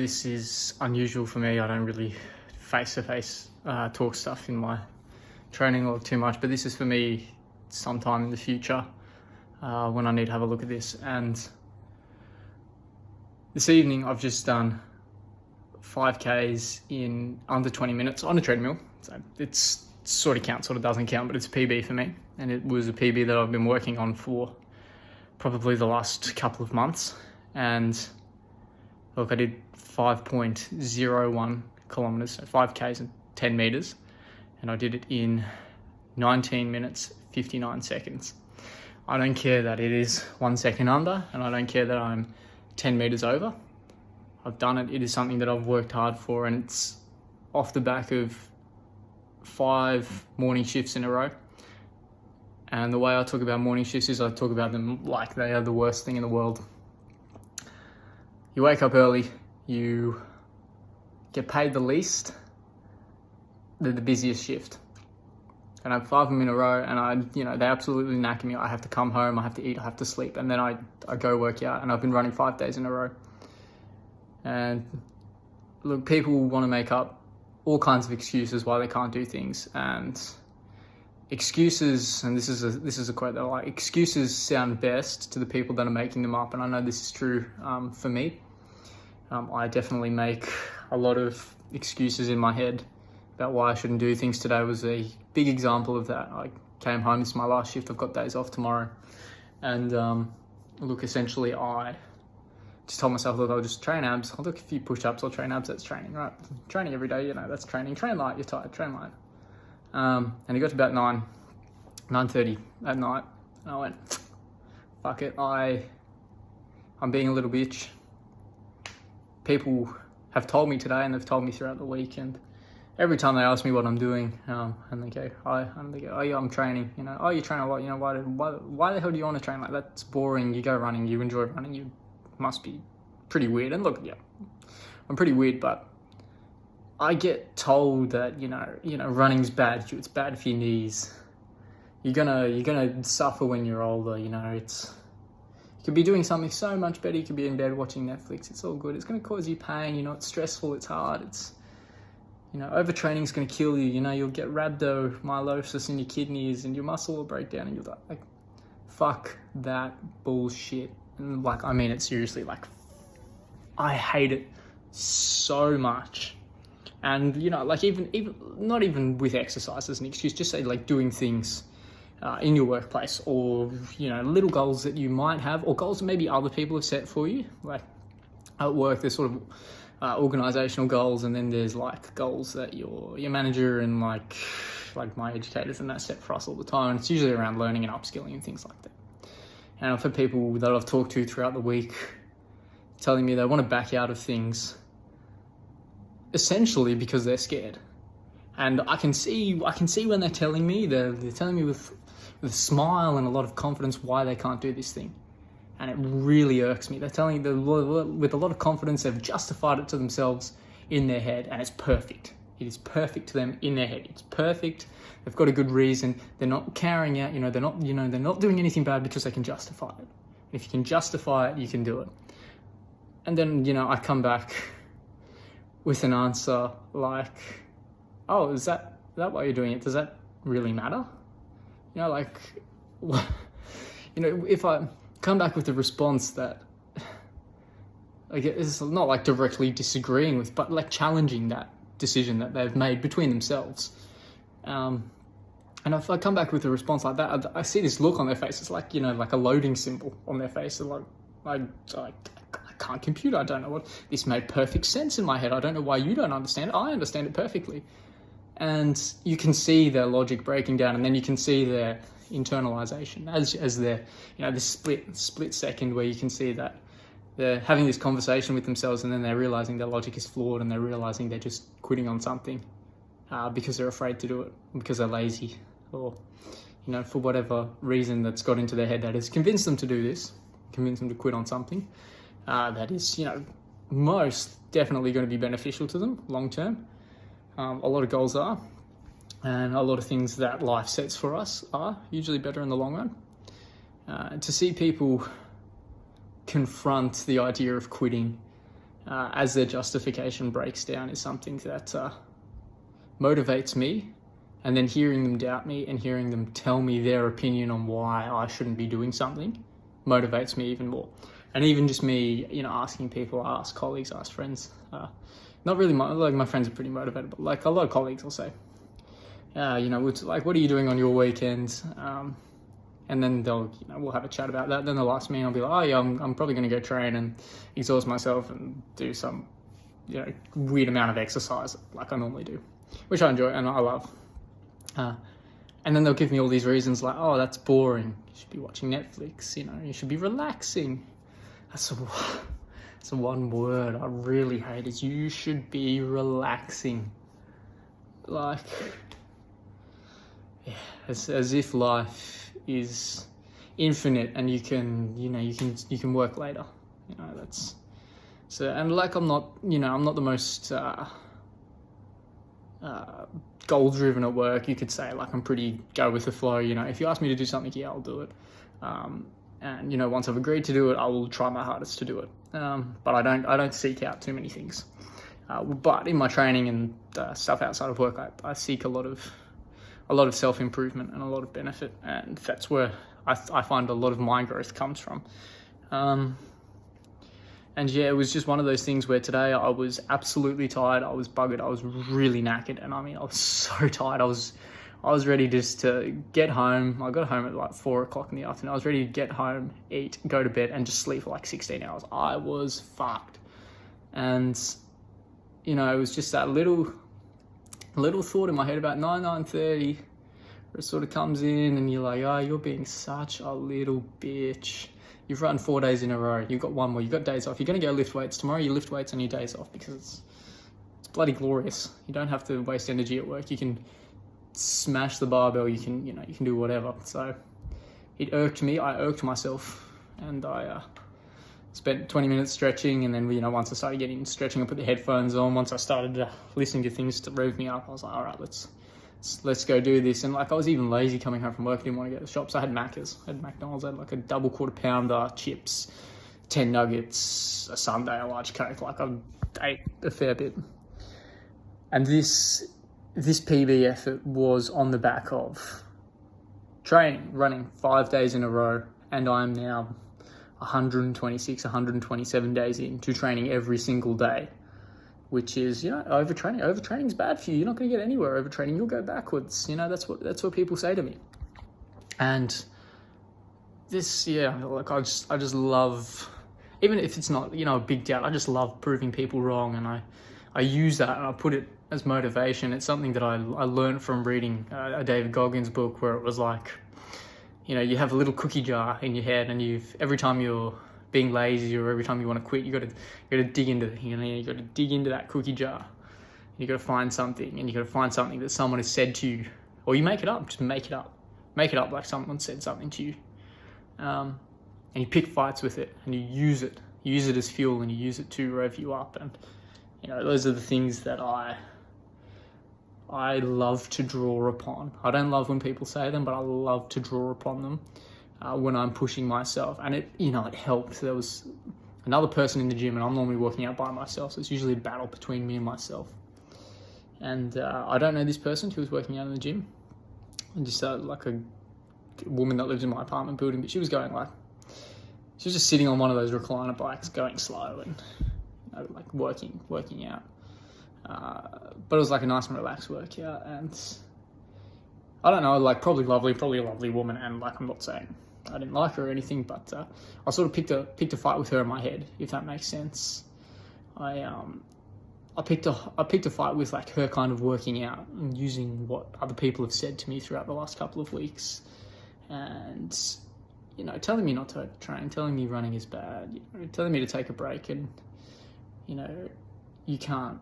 this is unusual for me. I don't really face-to-face talk stuff in my training or too much, but this is for me sometime in the future when I need to have a look at this. And this evening I've just done 5Ks in under 20 minutes on a treadmill. So it's sort of counts, sort of doesn't count, but it's a PB for me. And it was a PB that I've been working on for probably the last couple of months. And look, I did 5.01 kilometers, so 5Ks and 10 meters. And I did it in 19 minutes, 59 seconds. I don't care that it is 1 second under, and I don't care that I'm 10 meters over. I've done it. It is something that I've worked hard for, and it's off the back of 5 morning shifts in a row. And the way I talk about morning shifts is I talk about them like they are the worst thing in the world. You wake up early, you get paid the least, they're the busiest shift. And I have 5 of them in a row, and they absolutely knacker me. I have to come home, I have to eat, I have to sleep, and then I go work out, and I've been running 5 days in a row. And look, people want to make up all kinds of excuses why they can't do things, and excuses, and this is a quote that I like, excuses sound best to the people that are making them up, and I know this is true for me. I definitely make a lot of excuses in my head about why I shouldn't do things. Today was a big example of that. I came home, this is my last shift, I've got days off tomorrow, and look, essentially I just told myself, look, I'll just train abs, I'll do a few push-ups, I'll train abs, that's training, right? Training every day, that's training. Train light, you're tired, train light. And it got to about 9:30 at night, and I went, fuck it, I'm being a little bitch. People have told me today, and they've told me throughout the week, and every time they ask me what I'm doing, and they go, oh yeah, I'm training, oh, you train a lot, why the hell do you want to train? Like, that's boring, you go running, you enjoy running, you must be pretty weird. And look, yeah, I'm pretty weird, but I get told that, running's bad, it's bad for your knees. You're gonna suffer when you're older, you could be doing something so much better. You could be in bed watching Netflix. It's all good. It's going to cause you pain. it's stressful. It's hard. It's, overtraining is going to kill you. You'll get rhabdomyolysis in your kidneys and your muscle will break down and you'll die. Like, fuck that bullshit. And I mean it seriously. I hate it so much. And, even not even with exercise as an excuse, just say doing things in your workplace, or little goals that you might have, or goals that maybe other people have set for you. Like at work, there's sort of organizational goals, and then there's goals that your manager and like my educators and that set for us all the time. And it's usually around learning and upskilling and things like that. And I've had people that I've talked to throughout the week telling me they want to back out of things essentially because they're scared. And I can see when they're telling me, they're telling me with a smile and a lot of confidence why they can't do this thing. And it really irks me. They're telling with a lot of confidence, they've justified it to themselves in their head, and it's perfect. It is perfect to them in their head. It's perfect. They've got a good reason. They're not carrying out, they're not doing anything bad because they can justify it. If you can justify it, you can do it. And then, I come back with an answer like, oh, is that why you're doing it? Does that really matter? If I come back with a response that, it's not directly disagreeing with, but challenging that decision that they've made between themselves. And if I come back with a response like that, I see this look on their face. It's like a loading symbol on their face. They're I can't compute. I don't know what, this made perfect sense in my head. I don't know why you don't understand it. I understand it perfectly. And you can see their logic breaking down, and then you can see their internalization as their, this split second where you can see that they're having this conversation with themselves, and then they're realizing their logic is flawed, and they're realizing they're just quitting on something because they're afraid to do it, because they're lazy, or, for whatever reason that's got into their head that has convinced them to do this, convinced them to quit on something that is, most definitely going to be beneficial to them long term. A lot of goals are, and a lot of things that life sets for us are usually better in the long run. To see people confront the idea of quitting as their justification breaks down is something that motivates me. And then hearing them doubt me and hearing them tell me their opinion on why I shouldn't be doing something motivates me even more. And even just me, asking people, I ask colleagues, I ask friends. Not really, my friends are pretty motivated, but like a lot of colleagues will say, it's like, what are you doing on your weekend? And then we'll have a chat about that. Then they'll ask me and I'll be like, oh yeah, I'm probably going to go train and exhaust myself and do some, weird amount of exercise like I normally do, which I enjoy and I love. And then they'll give me all these reasons like, oh, that's boring. You should be watching Netflix, you should be relaxing. That's the one word I really hate is you should be relaxing. Like, yeah, as if life is infinite and you can work later. That's so. And like I'm not the most goal-driven at work. You could say like I'm pretty go with the flow. If you ask me to do something, yeah, I'll do it. And once I've agreed to do it, I will try my hardest to do it. But I don't seek out too many things. But in my training and stuff outside of work, I seek a lot of self-improvement and a lot of benefit, and that's where I find a lot of my growth comes from. And yeah, it was just one of those things where today I was absolutely tired. I was buggered. I was really knackered. And I was so tired. I was ready just to get home. I got home at like 4:00 in the afternoon. I was ready to get home, eat, go to bed and just sleep for like 16 hours. I was fucked. And, it was just that little thought in my head about 9:30 where it sort of comes in and you're like, oh, you're being such a little bitch. You've run 4 days in a row. You've got one more. You've got days off. You're going to go lift weights. Tomorrow you lift weights on your days off because it's bloody glorious. You don't have to waste energy at work. You can smash the barbell. You can do whatever. So it irked me. I irked myself. And I spent 20 minutes stretching. And then, once I started getting stretching, I put the headphones on. Once I started listening to things to rev me up, I was like, all right, let's go do this. And like I was even lazy coming home from work. I didn't want to go to the shops. I had Macca's. I had McDonald's. I had like a double quarter pounder, chips, 10 nuggets, a sundae, a large Coke. Like I ate a fair bit. And this PB effort was on the back of training, running 5 days in a row. And I'm now 126, 127 days into training every single day. Which is, overtraining. Overtraining's bad for you. You're not going to get anywhere overtraining. You'll go backwards. That's what people say to me. And this, like I just love, even if it's not, a big doubt, I just love proving people wrong. And I use that and I put it as motivation. It's something that I learned from reading a David Goggins book where it was like, you have a little cookie jar in your head and every time you're being lazy or every time you want to quit, you got to dig into you got to dig into that cookie jar. You got to find something, and you got to find something that someone has said to you, or you make it up. Just make it up like someone said something to you, and you pick fights with it, and you use it as fuel, and you use it to rev you up. And those are the things that I love to draw upon. I don't love when people say them, but I love to draw upon them. When I'm pushing myself, and it helped. There was another person in the gym, and I'm normally working out by myself, so it's usually a battle between me and myself. And I don't know this person who was working out in the gym, and just like a woman that lives in my apartment building, but she was just sitting on one of those recliner bikes, going slow and like working out. But it was like a nice and relaxed workout, and I don't know, like probably a lovely woman, and like I'm not saying I didn't like her or anything, but I sort of picked a fight with her in my head, if that makes sense. I picked a fight with like her kind of working out and using what other people have said to me throughout the last couple of weeks, and telling me not to train, telling me running is bad, telling me to take a break, and you can't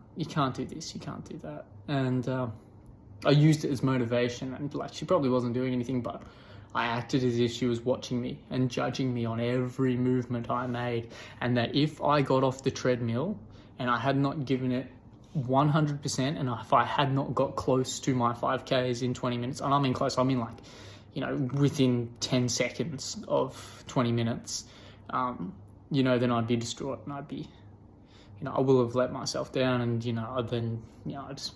do this, you can't do that, and I used it as motivation, and like she probably wasn't doing anything, but I acted as if she was watching me and judging me on every movement I made, and that if I got off the treadmill and I had not given it 100%, and if I had not got close to my 5Ks in 20 minutes, and I mean close, I mean like, within 10 seconds of 20 minutes, then I'd be distraught, and I'd be, I will have let myself down, and I just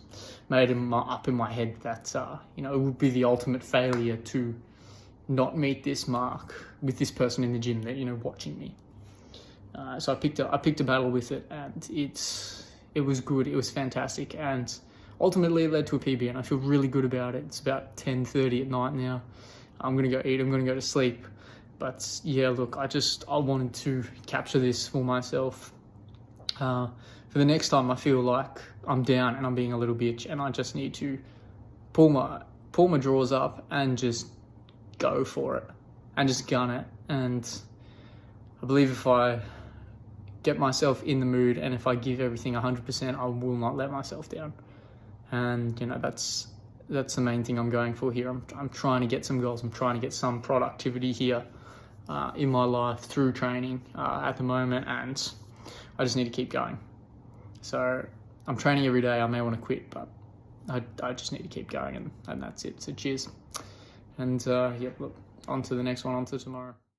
made up in my head that it would be the ultimate failure to not meet this mark with this person in the gym that watching me. So I picked a battle with it, and it was good. It was fantastic, and ultimately it led to a PB, and I feel really good about it. It's about 10:30 at night now. I'm gonna go eat. I'm gonna go to sleep. But yeah, look, I wanted to capture this for myself. For the next time I feel like I'm down and I'm being a little bitch, and I just need to pull my drawers up and just go for it and just gun it. And I believe if I get myself in the mood and if I give everything 100%, I will not let myself down. And that's the main thing I'm going for here. I'm trying to get some goals. I'm trying to get some productivity here in my life through training at the moment, and I just need to keep going. So I'm training every day. I may want to quit, but I just need to keep going, and that's it. So cheers. And look, on to the next one, on to tomorrow.